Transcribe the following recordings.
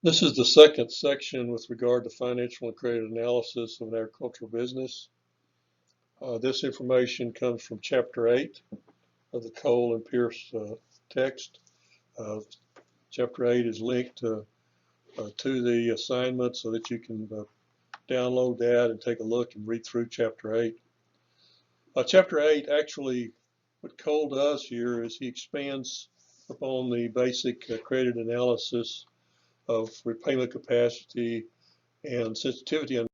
This is the second section with regard to financial and credit analysis of an agricultural business. This information comes from Chapter 8 of the Kohl and Pierce text. Uh, Chapter 8 is linked to the assignment so that you can download that and take a look and read through Chapter 8. Chapter 8 actually, what Kohl does here is he expands upon the basic credit analysis of repayment capacity and sensitivity.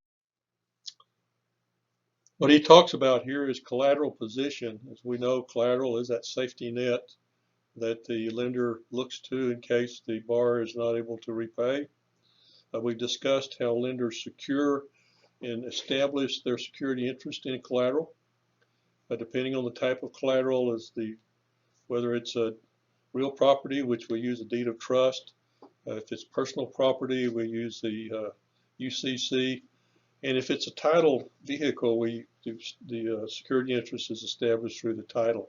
What he talks about here is collateral position. As we know, collateral is that safety net that the lender looks to in case the borrower is not able to repay. We've discussed how lenders secure and establish their security interest in collateral. Depending on the type of collateral, whether it's a real property, which we use a deed of trust. If it's personal property, we use the UCC. And if it's a title vehicle, the security interest is established through the title.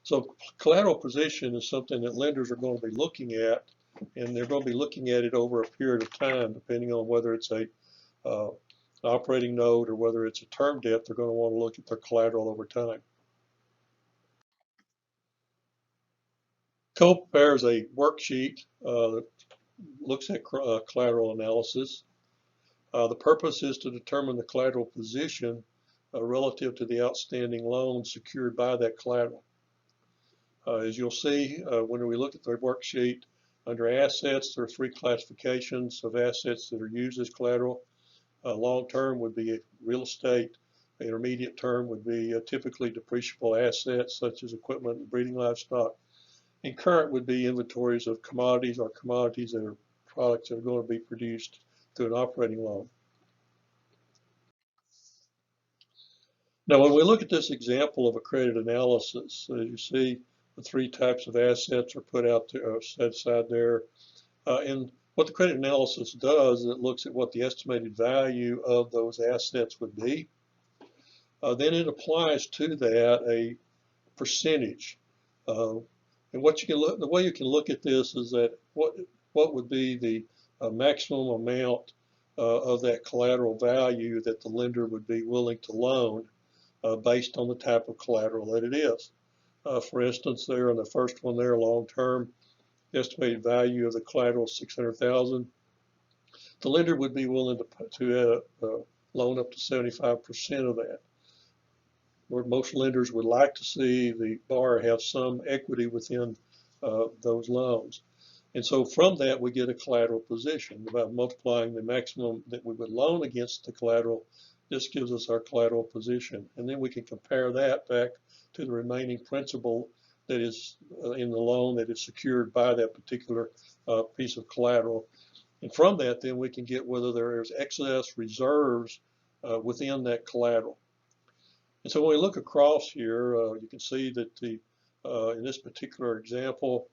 So collateral position is something that lenders are going to be looking at, and they're going to be looking at it over a period of time, depending on whether it's an operating note or whether it's a term debt. They're going to want to look at their collateral over time. Kohl prepares a worksheet that looks at collateral analysis. The purpose is to determine the collateral position relative to the outstanding loan secured by that collateral. As you'll see when we look at the worksheet, under assets, there are three classifications of assets that are used as collateral. Long term would be real estate. Intermediate term would be typically depreciable assets such as equipment and breeding livestock. And current would be inventories of commodities or commodities that are products that are going to be produced through an operating loan. Now, when we look at this example of a credit analysis, as you see, the three types of assets are put out there, set aside there. And what the credit analysis does is it looks at what the estimated value of those assets would be. Then it applies to that a percentage. And the way you can look at this is that what would be the maximum amount of that collateral value that the lender would be willing to loan based on the type of collateral that it is. For instance, there on the first one there, long term, the estimated value of the collateral is $600,000. The lender would be willing to loan up to 75% of that. Where most lenders would like to see the borrower have some equity within those loans. And so from that, we get a collateral position. By multiplying the maximum that we would loan against the collateral, this gives us our collateral position. And then we can compare that back to the remaining principal that is in the loan that is secured by that particular piece of collateral. And from that, then we can get whether there is excess reserves within that collateral. And so when we look across here, you can see that in this particular example,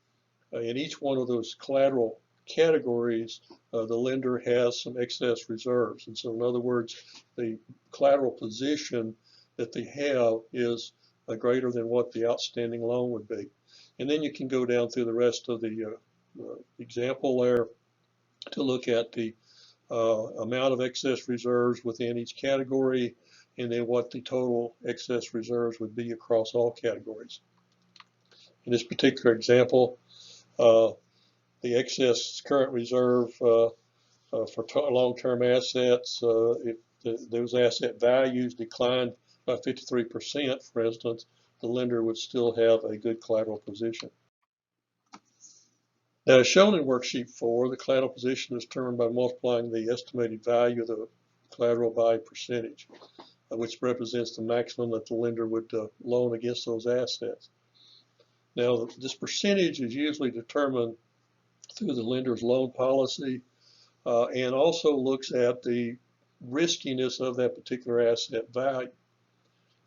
in each one of those collateral categories, the lender has some excess reserves. And so in other words, the collateral position that they have is greater than what the outstanding loan would be. And then you can go down through the rest of the example there to look at the amount of excess reserves within each category, and then what the total excess reserves would be across all categories. In this particular example, the excess current reserve for long-term assets, if those asset values declined by 53%, for instance, the lender would still have a good collateral position. Now, as shown in worksheet 4, the collateral position is determined by multiplying the estimated value of the collateral by percentage, which represents the maximum that the lender would loan against those assets. Now, this percentage is usually determined through the lender's loan policy and also looks at the riskiness of that particular asset value.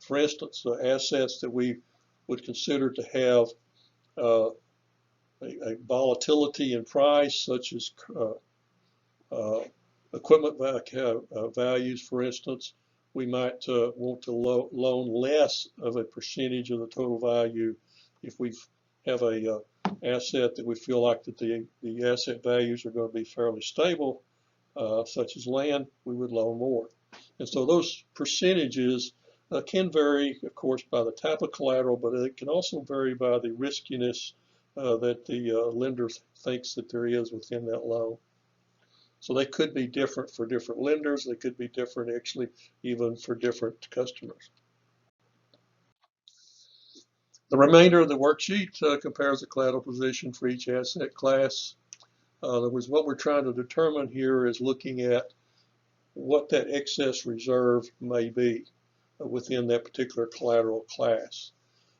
For instance, assets that we would consider to have a volatility in price, such as equipment values, for instance, we might want to loan less of a percentage of the total value if we have a asset that we feel like that the asset values are going to be fairly stable, such as land, we would loan more. And so those percentages can vary, of course, by the type of collateral, but it can also vary by the riskiness that the lender thinks that there is within that loan. So they could be different for different lenders. They could be different, actually, even for different customers. The remainder of the worksheet compares the collateral position for each asset class. In other words, what we're trying to determine here is looking at what that excess reserve may be within that particular collateral class.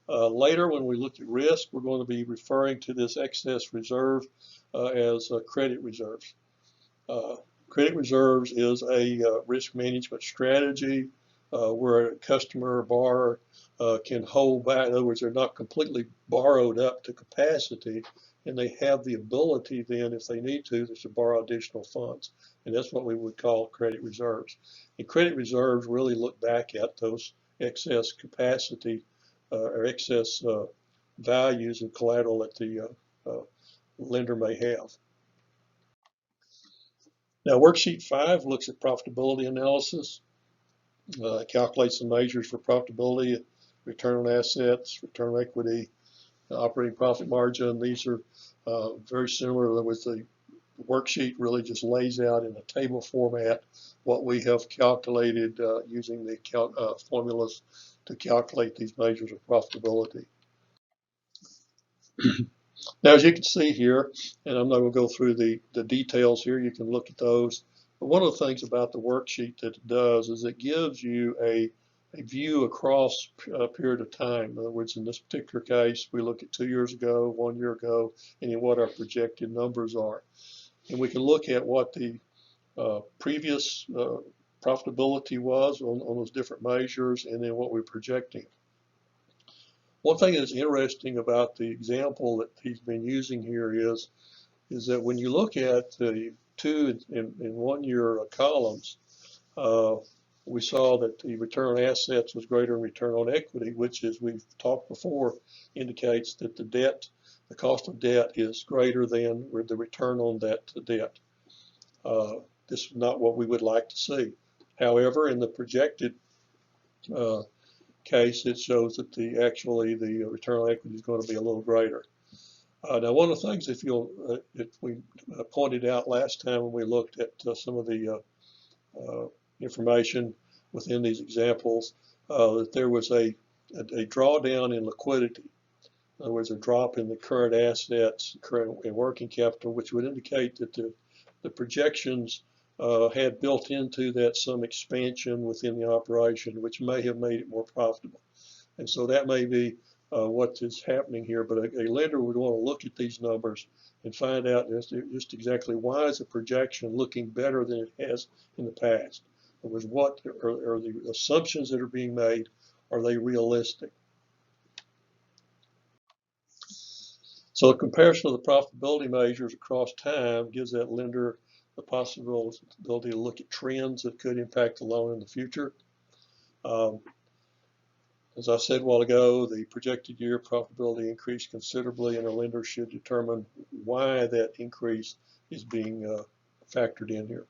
Later, when we look at risk, we're going to be referring to this excess reserve as credit reserves. Credit reserves is a risk management strategy where a customer or borrower can hold back. In other words, they're not completely borrowed up to capacity, and they have the ability then, if they need to borrow additional funds. And that's what we would call credit reserves. And credit reserves really look back at those excess capacity or excess values and collateral that the lender may have. Now, worksheet 5 looks at profitability analysis. It calculates the measures for profitability, return on assets, return on equity, operating profit margin. These are very similar. With the worksheet really just lays out in a table format what we have calculated using the formulas to calculate these measures of profitability. Now, as you can see here, and I'm not going to go through the details here, you can look at those. But one of the things about the worksheet that it does is it gives you a view across a period of time. In other words, in this particular case, we look at 2 years ago, 1 year ago, and then what our projected numbers are. And we can look at what the previous profitability was on those different measures, and then what we're projecting. One thing that's interesting about the example that he's been using here is that when you look at the 2 and 1 year columns, we saw that the return on assets was greater than return on equity, which, as we've talked before, indicates that the cost of debt is greater than the return on that debt. This is not what we would like to see. However, in the projected case, it shows that the return on equity is going to be a little greater. Now, one of the things, if we pointed out last time when we looked at some of the information within these examples, that there was a drawdown in liquidity. In other words, a drop in the current assets, current and working capital, which would indicate that the projections had built into that some expansion within the operation, which may have made it more profitable. And so that may be what is happening here. But a lender would want to look at these numbers and find out just exactly why is the projection looking better than it has in the past. In other words, what are the assumptions that are being made? Are they realistic? So a comparison of the profitability measures across time gives that lender the possibility to look at trends that could impact the loan in the future. As I said a while ago, the projected year profitability increased considerably, and a lender should determine why that increase is being factored in here.